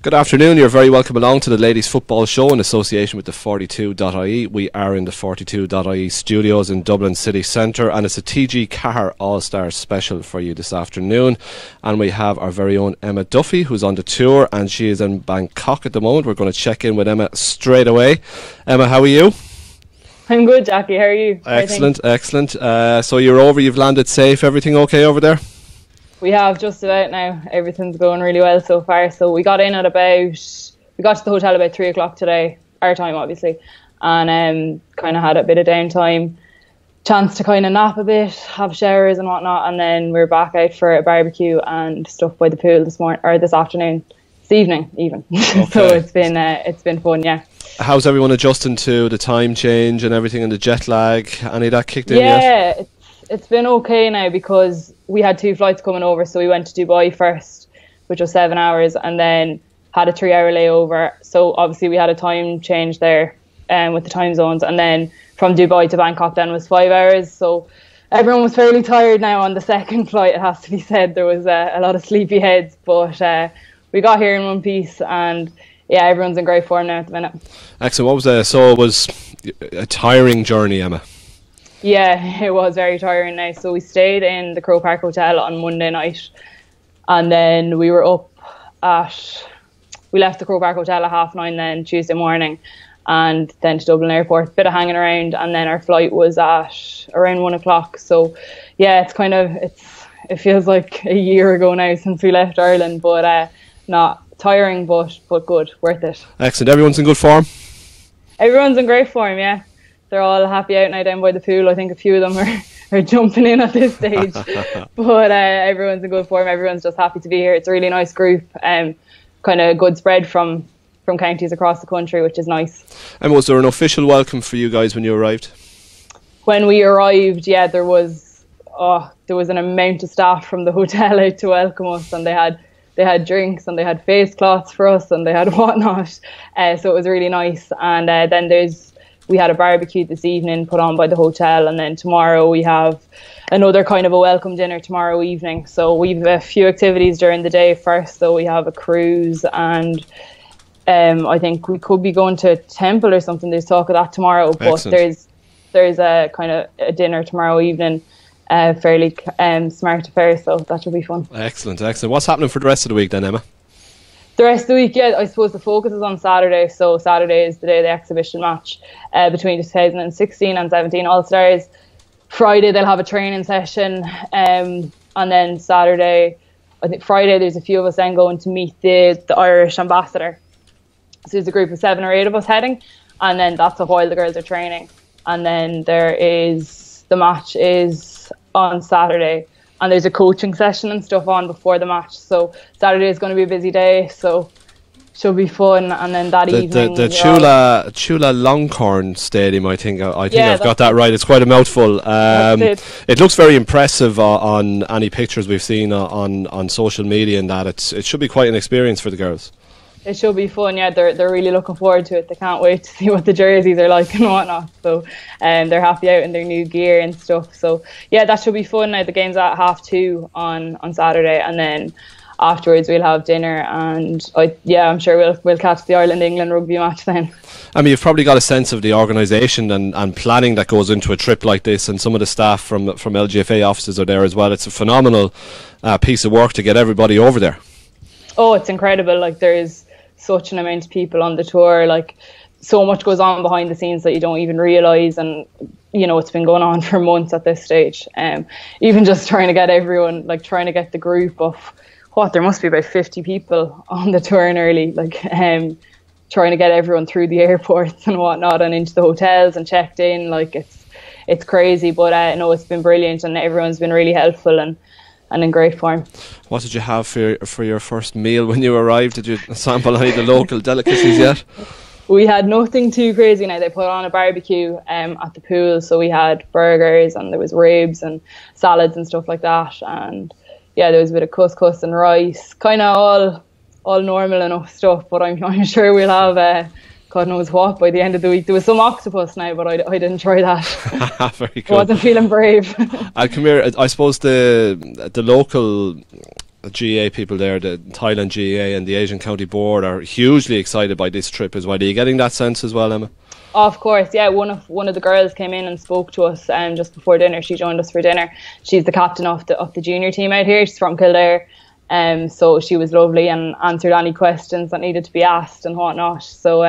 Good afternoon, you're very welcome along to the Ladies Football Show in association with the 42.ie. We are in the 42.ie studios in Dublin City Centre, and it's a TG4 All Stars special for you this afternoon. And we have our very own Emma Duffy, who's on the tour, and she is in Bangkok at the moment. We're going to check in with Emma straight away. Emma, how are you? I'm good, Jackie. How are you? Excellent, excellent. So you're over, you've landed safe, everything okay over there? We have just about now. Everything's going really well so far. So we got in at we got to the hotel about 3 o'clock today, our time obviously, and kind of had a bit of downtime, chance to kind of nap a bit, have showers and whatnot, and then we're back out for a barbecue and stuff by the pool this evening even. Okay. So it's been fun, yeah. How's everyone adjusting to the time change and everything and the jet lag? Any of that kicked in yet? Yeah, it's been okay now because we had 2 flights coming over. So we went to Dubai first, which was 7 hours, and then had a 3-hour layover. So obviously we had a time change there with the time zones. And then from Dubai to Bangkok then was 5 hours. So everyone was fairly tired now on the second flight, it has to be said. There was a lot of sleepy heads, but we got here in one piece, and yeah, everyone's in great form now at the minute. Excellent. So it was a tiring journey, Emma. Yeah, it was very tiring now. So we stayed in the Crow Park Hotel on Monday night, and then we left the Crow Park Hotel at 9:30 then Tuesday morning, and then to Dublin Airport, bit of hanging around, and then our flight was at around 1 o'clock. So yeah, it feels like a year ago now since we left Ireland, but not tiring, but good, worth it. Excellent. Everyone's in good form? Everyone's in great form, yeah. They're all happy out now down by the pool. I think a few of them are jumping in at this stage. But everyone's in good form. Everyone's just happy to be here. It's a really nice group. Kind of good spread from counties across the country, which is nice. And was there an official welcome for you guys when you arrived? When we arrived, yeah, there was an amount of staff from the hotel out to welcome us, and they had drinks and they had face cloths for us and they had whatnot. So it was really nice. And then we had a barbecue this evening put on by the hotel, and then tomorrow we have another kind of a welcome dinner tomorrow evening. So we've a few activities during the day first. So we have a cruise, and I think we could be going to a temple or something. There's talk of that tomorrow. Excellent. But there's a kind of a dinner tomorrow evening, fairly smart affair, so that should be fun. Excellent. What's happening for the rest of the week then, Emma? The rest of the week, yeah, I suppose the focus is on Saturday. So Saturday is the day of the exhibition match between 2016 and 17 All Stars. Friday they'll have a training session, and then Saturday, I think Friday there's a few of us then going to meet the Irish ambassador. So there's a group of 7 or 8 of us heading, and then that's while the girls are training. And then the match is on Saturday, and there's a coaching session and stuff on before the match. So Saturday is going to be a busy day, so should be fun. And then that evening, the Chula Longhorn Stadium, I think I've got that right. It's quite a mouthful. It looks very impressive on any pictures we've seen on social media, and that it should be quite an experience for the girls. It should be fun, yeah. They're really looking forward to it. They can't wait to see what the jerseys are like and whatnot. So they're happy out in their new gear and stuff. So yeah, that should be fun. Now the game's at 2:30 on Saturday, and then afterwards we'll have dinner, and I'm sure we'll catch the Ireland-England rugby match then. I mean, you've probably got a sense of the organisation and planning that goes into a trip like this, and some of the staff from LGFA offices are there as well. It's a phenomenal piece of work to get everybody over there. Oh, it's incredible. Like, there's such an amount of people on the tour, like so much goes on behind the scenes that you don't even realise, and it's been going on for months at this stage. Even just trying to get everyone, like trying to get the group of there must be about 50 people on the tour nearly, like trying to get everyone through the airports and whatnot and into the hotels and checked in, like it's crazy. But no, it's been brilliant, and everyone's been really helpful and in great form. What did you have for your first meal when you arrived? Did you sample any of the local delicacies yet? We had nothing too crazy. Now they put on a barbecue at the pool, so we had burgers and there was ribs and salads and stuff like that, and yeah, there was a bit of couscous and rice, kind of all normal enough stuff. But I'm sure we'll have God knows what by the end of the week. There was some octopus now, but I didn't try that. Very cool. I wasn't feeling brave. Come here, I suppose the local GA people there, the Thailand GA and the Asian County Board, are hugely excited by this trip as well. Are you getting that sense as well, Emma? Of course, yeah. One of the girls came in and spoke to us just before dinner. She joined us for dinner. She's the captain of the junior team out here. She's from Kildare. So she was lovely and answered any questions that needed to be asked and whatnot. So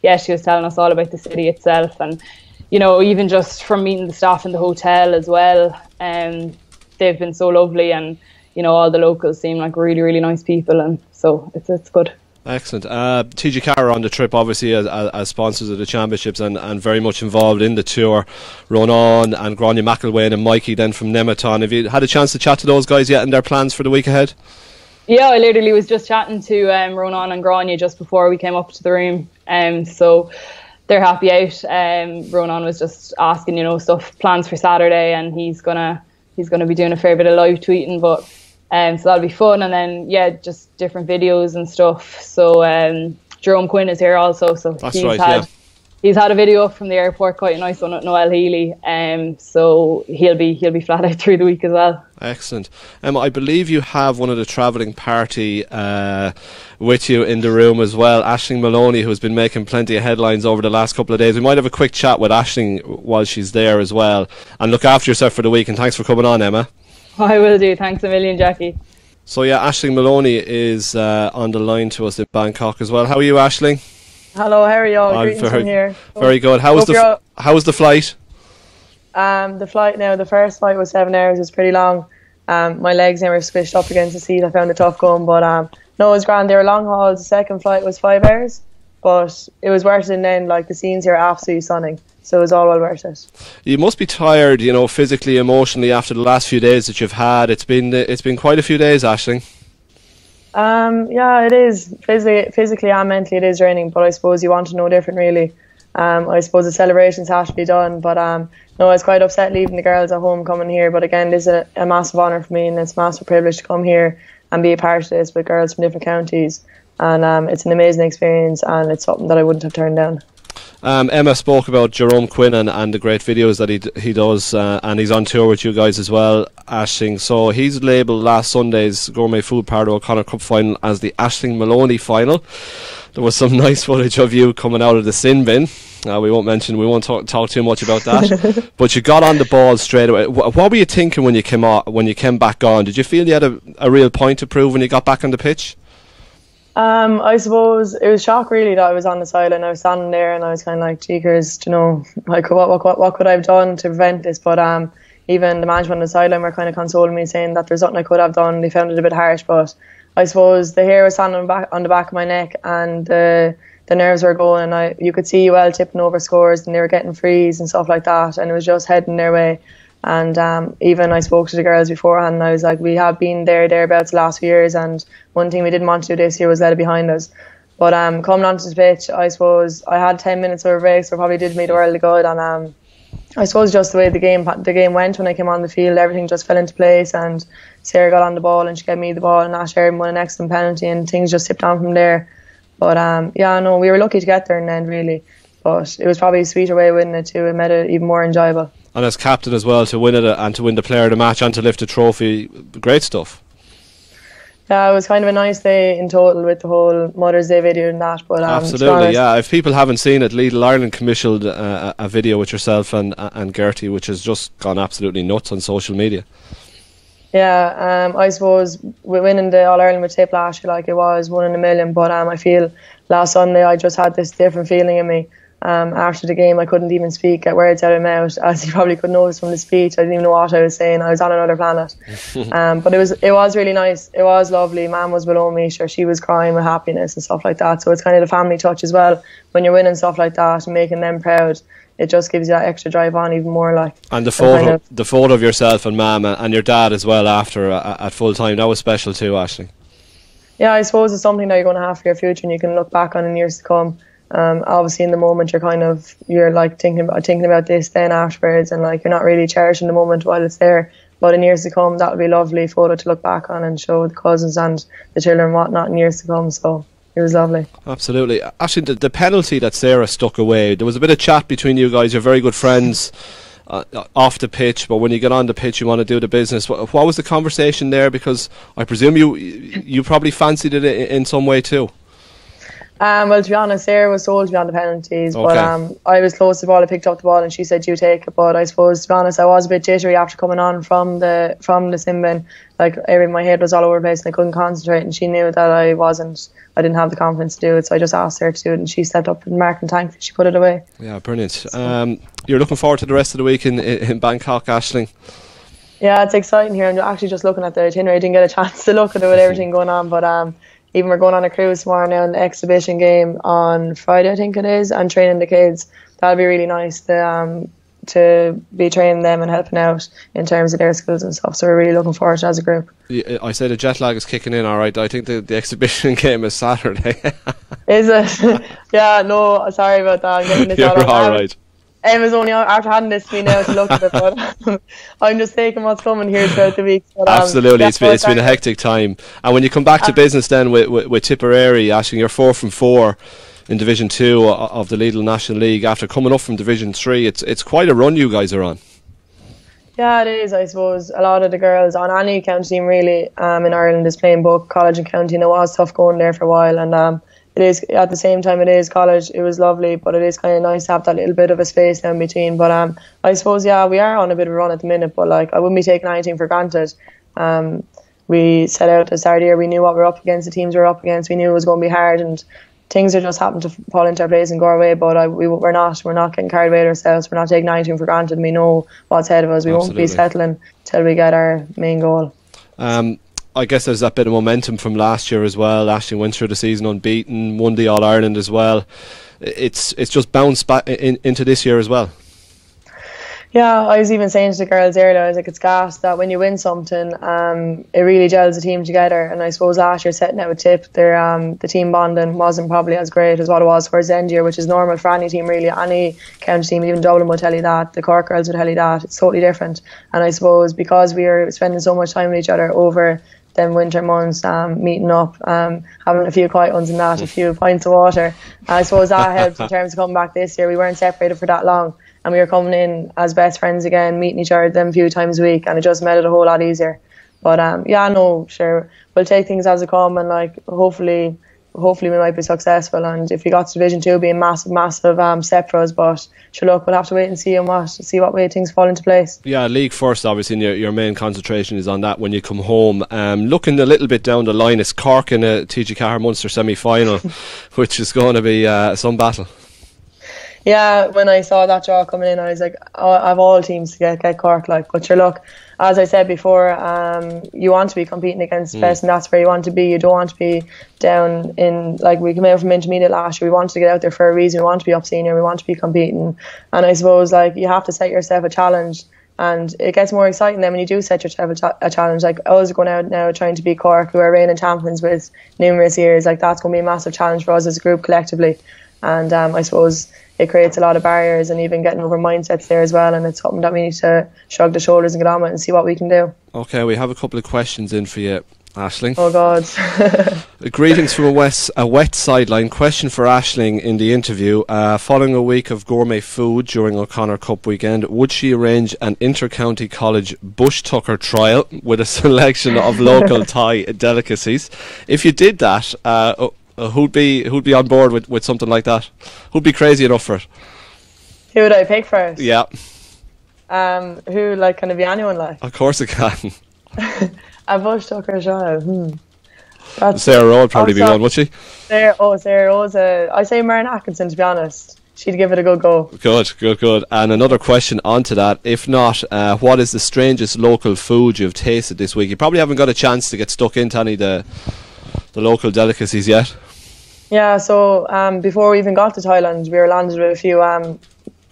yeah, she was telling us all about the city itself, and you know, even just from meeting the staff in the hotel as well. They've been so lovely, and you know, all the locals seem like really, really nice people, and so it's good. Excellent. TG4 are on the trip, obviously, as sponsors of the championships, and very much involved in the tour. Ronan and Grania McElwain and Mikey then from Nematon. Have you had a chance to chat to those guys yet and their plans for the week ahead? Yeah, I literally was just chatting to Ronan and Grania just before we came up to the room. So they're happy out. Ronan was just asking, you know, plans for Saturday, and he's gonna be doing a fair bit of live tweeting, but so that'll be fun. And then yeah, just different videos and stuff. So Jerome Quinn is here also, so he's had a video up from the airport, quite a nice one at Noel Healy. So he'll be flat out through the week as well. Excellent. I believe you have one of the travelling party with you in the room as well, Aishling Moloney, who's been making plenty of headlines over the last couple of days. We might have a quick chat with Aishling while she's there as well. And look after yourself for the week, and thanks for coming on, Emma. I will do. Thanks a million, Jackie. So yeah, Aishling Moloney is on the line to us in Bangkok as well. How are you, Aishling? Hello, how are you all? Greetings from here. Very good. How was the flight? The flight now, the first flight was 7 hours. It was pretty long. My legs never squished up against the seat. I found it tough going, but no, it was grand. They were long hauls. The second flight was 5 hours, but it was worth it in the end. Like, the scenes here are absolutely stunning. So it was all well worth it. You must be tired, you know, physically, emotionally, after the last few days that you've had. It's been quite a few days, Aishling. Yeah, it is. Physically and mentally it is draining, but I suppose you want to know different, really. I suppose the celebrations have to be done, but no, I was quite upset leaving the girls at home coming here. But again, this is a massive honour for me, and it's a massive privilege to come here and be a part of this with girls from different counties. And it's an amazing experience, and it's something that I wouldn't have turned down. Emma spoke about Jerome Quinn and the great videos that he does, and he's on tour with you guys as well, Aishling. So he's labelled last Sunday's Gourmet Food Parlour O'Connor Cup final as the Aishling Moloney final. There was some nice footage of you coming out of the sin bin. We won't talk too much about that. But you got on the ball straight away. What were you thinking when you came back on? Did you feel you had a real point to prove when you got back on the pitch? I suppose it was shock really that I was on the sideline. I was standing there and I was kind of like, cheekers, you know, like what could I have done to prevent this? But even the management on the sideline were kind of consoling me, saying that there's nothing I could have done. They found it a bit harsh, but I suppose the hair was standing on the back of my neck, and the nerves were going, and you could see UL tipping over scores, and they were getting frees and stuff like that, and it was just heading their way. And even I spoke to the girls beforehand, and I was like, we have been thereabouts the last few years, and one thing we didn't want to do this year was let it behind us. But coming onto the pitch, I suppose I had 10 minutes of a break, so it probably did me the world of good. And I suppose just the way the game went when I came on the field, everything just fell into place, and Sarah got on the ball and she gave me the ball, and Ash Sheridan won an excellent penalty, and things just tipped on from there. But yeah, no, we were lucky to get there in the end, really. But it was probably a sweeter way of winning it too. It made it even more enjoyable. And as captain as well, to win it and to win the player of the match and to lift a trophy, great stuff. Yeah, it was kind of a nice day in total with the whole Mother's Day video and that. But absolutely, yeah. If people haven't seen it, Lidl Ireland commissioned a video with yourself and Gertie, which has just gone absolutely nuts on social media. Yeah, I suppose with winning the All Ireland with Tip last year, like, it was one in a million. But I feel last Sunday I just had this different feeling in me. After the game, I couldn't even get words out of my mouth, as you probably could notice from the speech. I didn't even know what I was saying. I was on another planet. But it was really nice. It was lovely. Mum was below me, sure, she was crying with happiness and stuff like that. So it's kind of the family touch as well. When you're winning stuff like that and making them proud, it just gives you that extra drive on even more. Like, and the photo of yourself and Mum and your dad as well after at full time, that was special too, Aishling. Yeah, I suppose it's something that you're going to have for your future, and you can look back on in years to come. Obviously in the moment you're like thinking about this then afterwards, and like you're not really cherishing the moment while it's there. But in years to come, that'll be a lovely photo to look back on and show the cousins and the children and whatnot in years to come. So it was lovely. Absolutely. Actually, the penalty that Sarah stuck away, there was a bit of chat between you guys. You're very good friends. off the pitch, but when you get on the pitch you want to do the business. What was the conversation there? Because I presume you probably fancied it in some way too. Well, to be honest, Sarah was told to be on the penalties, Okay. but I was close to the ball. I picked up the ball and she said, "You take it." But I suppose, to be honest, I was a bit jittery after coming on from the sin bin. Like, my head was all over the place and I couldn't concentrate. And she knew that I didn't have the confidence to do it, so I just asked her to do it, and she stepped up and marked and thankfully she put it away. Yeah, brilliant. You're looking forward to the rest of the week in Bangkok, Aishling? Yeah, it's exciting here. I'm actually just looking at the itinerary. I didn't get a chance to look at it with everything going on, but even we're going on a cruise tomorrow now, an exhibition game on Friday, I think it is, and training the kids. That'll be really nice to be training them and helping out in terms of their skills and stuff. So we're really looking forward to it as a group. Yeah, I say the jet lag is kicking in, all right. I think the exhibition game is Saturday. Is it? Yeah, no, sorry about that. I'm getting this You're all all right. Emma's only after handing this to me now to look at it, but I'm just taking what's coming here throughout the week. But, Absolutely, it's been a hectic time. And when you come back to business then with Tipperary, Aishling, you're 4 from 4 in Division 2 of the Lidl National League after coming up from Division 3. It's quite a run you guys are on. Yeah, it is. I suppose a lot of the girls on any county team really in Ireland is playing both college and county, and it was tough going there for a while, and it is at the same time. It is college. It was lovely, but it is kind of nice to have that little bit of a space now in between. But I suppose, yeah, we are on a bit of a run at the minute, but like, I wouldn't be taking anything for granted. We set out at the start of the year. We knew what we were up against, the teams we were up against. We knew it was going to be hard, and things are just happened to fall into our place and go our way. But we're not getting carried away with ourselves. We're not taking anything for granted. We know what's ahead of us. We won't be settling till we get our main goal. I guess there's that bit of momentum from last year as well. Aishling went through the season unbeaten, won the All-Ireland as well. It's just bounced back into this year as well. Yeah, I was even saying to the girls earlier, I was like, it's gas that when you win something, it really gels the team together. And I suppose last year, setting out with Tip, the team bonding wasn't probably as great as what it was towards the end of the year, which is normal for any team really. Any county team, even Dublin will tell you that, the Cork girls would tell you that. It's totally different. And I suppose because we were spending so much time with each other over them winter months, meeting up, having a few quiet ones and that, a few pints of water, I suppose that helped in terms of coming back this year. We weren't separated for that long, and we were coming in as best friends again, meeting each other them a few times a week, and it just made it a whole lot easier. But yeah, no, sure, we'll take things as they come, and like hopefully we might be successful. And if we got to Division 2, it'd be a massive step for us. But sure, look, we'll have to wait and see what way things fall into place. Yeah, league first, obviously, and your main concentration is on that when you come home. Looking a little bit down the line, it's Cork in a TG4 Munster semi-final, which is going to be some battle. Yeah, when I saw that draw coming in, I was like, I have all teams to get Cork. Like, but sure, look, as I said before, you want to be competing against the best, and that's where you want to be. You don't want to be down in, like, we came out from intermediate last year. We wanted to get out there for a reason. We want to be up senior. We want to be competing. And I suppose, like, you have to set yourself a challenge, and it gets more exciting then when you do set yourself a challenge. Like, I was going out now trying to beat Cork, who are reigning champions with numerous years. Like, that's going to be a massive challenge for us as a group collectively. And I suppose it creates a lot of barriers, and even getting over mindsets there as well, and it's something that we need to shrug the shoulders and get on with and see what we can do. Okay, we have a couple of questions in for you, Aishling. Oh God. Greetings from a wet sideline. Question for Aishling in the interview. Following a week of gourmet food during O'Connor Cup weekend, would she arrange an inter-county college bush tucker trial with a selection of local Thai delicacies? If you did that, who'd be on board with something like that? Who'd be crazy enough for it? Who would I pick first? Yeah. Who, like, can it be anyone, like? Of course it can. A bush tucker trial. Sarah Rowe would probably be one, would she? Sarah Rowe's I say Maren Atkinson, to be honest. She'd give it a good go. Good. And another question onto that. If not, what is the strangest local food you've tasted this week? You probably haven't got a chance to get stuck into any of the local delicacies yet. Yeah, so before we even got to Thailand, we were landed with a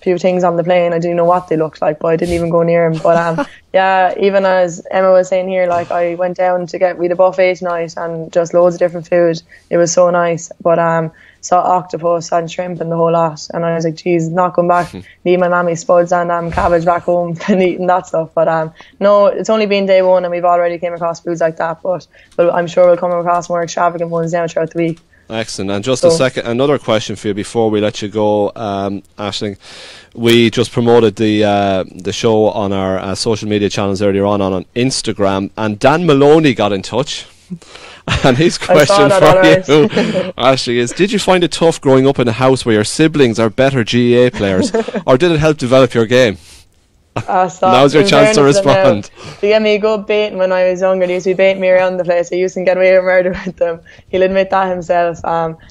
few things on the plane. I didn't know what they looked like, but I didn't even go near them. But yeah, even as Emma was saying here, like, I went down we had a buffet tonight and just loads of different food. It was so nice. But saw octopus and shrimp and the whole lot, and I was like, geez, not going back, leave my mammy spuds and cabbage back home and eating that stuff. But no, it's only been day one and we've already came across foods like that, but I'm sure we'll come across more extravagant ones now throughout the week. Excellent. And just another question for you before we let you go, Aishling. We just promoted the show on our social media channels earlier on Instagram, and Dan Moloney got in touch. And his question for you, Aishling, is: did you find it tough growing up in a house where your siblings are better GAA players, or did it help develop your game? Now's your chance to respond. They gave me a good baiting when I was younger. They used to be baiting me around the place. I used to get away with murder with them. He'll admit that himself.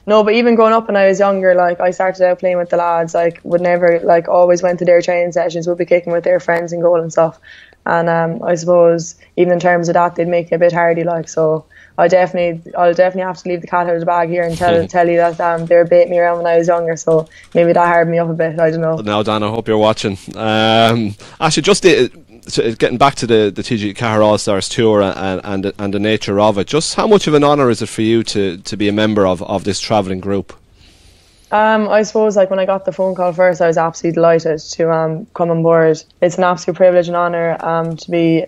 No, but even growing up when I was younger, like, I started out playing with the lads. Like, would never, like, always went to their training sessions, would be kicking with their friends in goal and stuff. And I suppose even in terms of that, they'd make it a bit hardy, like. So I'll definitely have to leave the cat out of the bag here and tell you that they were baiting me around when I was younger. So maybe that hardened me up a bit. I don't know. Now, Dan, I hope you're watching. Actually, just getting back to the TG4 All Stars tour and the nature of it. Just how much of an honour is it for you to be a member of this travelling group? I suppose, like, when I got the phone call first, I was absolutely delighted to come on board. It's an absolute privilege and honour to be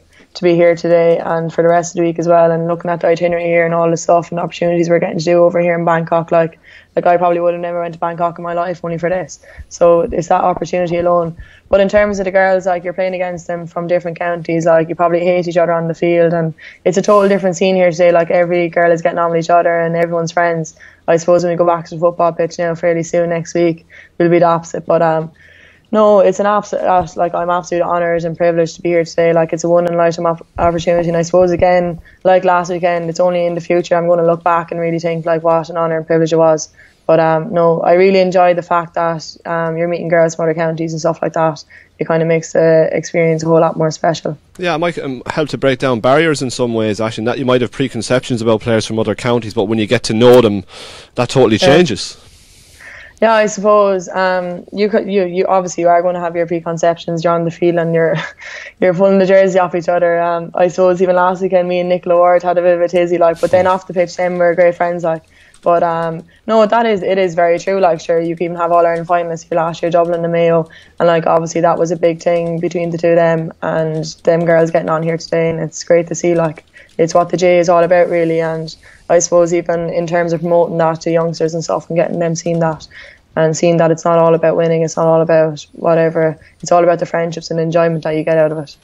here today and for the rest of the week as well, and looking at the itinerary here and all the stuff and opportunities we're getting to do over here in Bangkok. Like I probably would have never went to Bangkok in my life only for this. So it's that opportunity alone. But in terms of the girls, like, you're playing against them from different counties. Like, you probably hate each other on the field, and it's a total different scene here today. Like, every girl is getting on with each other and everyone's friends. I suppose when we go back to the football pitch now fairly soon next week, we'll be the opposite. But no, it's an absolute, like, I'm absolutely honoured and privileged to be here today. Like, it's a one in a lifetime opportunity, and I suppose, again, like last weekend, it's only in the future I'm going to look back and really think, like, what an honour and privilege it was. But no, I really enjoy the fact that you're meeting girls from other counties and stuff like that. It kind of makes the experience a whole lot more special. Yeah, it might help to break down barriers in some ways, actually. That you might have preconceptions about players from other counties, but when you get to know them, that totally changes. Yeah, I suppose you obviously are going to have your preconceptions. You're on the field and you're pulling the jersey off each other. I suppose even last weekend, me and Nicola Ward had a bit of a tizzy, like, but then off the pitch, then we're great friends, like. But no, it is very true. Like, sure, you can even have All Ireland finalists here last year, Dublin and Mayo, and, like, obviously that was a big thing between the two of them, and them girls getting on here today, and it's great to see. Like, it's what the J is all about, really. And I suppose even in terms of promoting that to youngsters and stuff, and getting them seeing that, and seeing that it's not all about winning, it's not all about whatever, it's all about the friendships and enjoyment that you get out of it.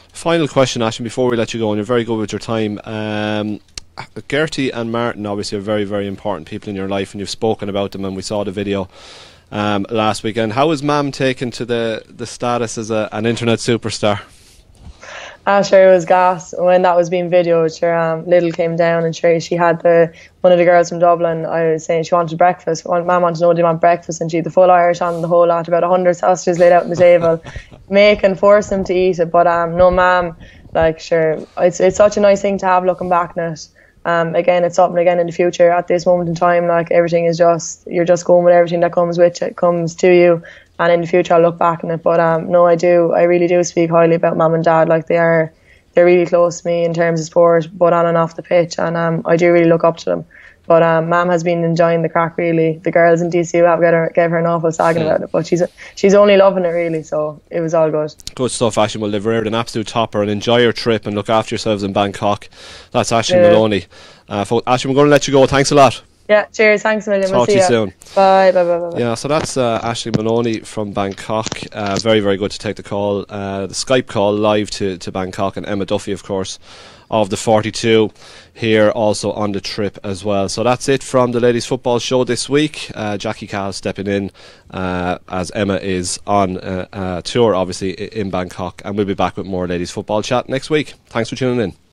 Final question, Aishling, before we let you go, and you're very good with your time. Gertie and Martin obviously are very, very important people in your life, and you've spoken about them, and we saw the video last weekend. How is Mam taken to the status as an internet superstar? Sure, it was gas when that was being videoed. Sure, Little came down, and sure, she had one of the girls from Dublin. I was saying she wanted breakfast. Mum wanted to know, do you want breakfast? And she had the full Irish on the whole lot, about 100 sausages laid out on the table, make and force them to eat it. But no, Mam, like, sure, it's such a nice thing to have looking back on it. Again, it's something again in the future. At this moment in time, like, everything is you're just going with everything that comes to you. And in the future, I'll look back on it. But no, I really do speak highly about Mum and Dad. Like, they're really close to me in terms of sport, both on and off the pitch, and I do really look up to them. But Mum has been enjoying the crack, really. The girls in DCU have gave her an awful sagging about it, but she's only loving it, really. So it was all good. Good stuff, Aishling. Well, they've reared an absolute topper, and enjoy your trip and look after yourselves in Bangkok. That's Aishling Moloney. Aishling, we're going to let you go. Thanks a lot. Yeah, cheers, thanks a million. Talk to you soon. Bye. Yeah, so that's Aishling Moloney from Bangkok. Very, very good to take the call, the Skype call live to Bangkok, and Emma Duffy, of course, of the 42 here also on the trip as well. So that's it from the Ladies Football Show this week. Jackie Cahill stepping in as Emma is on tour, obviously, in Bangkok, and we'll be back with more Ladies Football chat next week. Thanks for tuning in.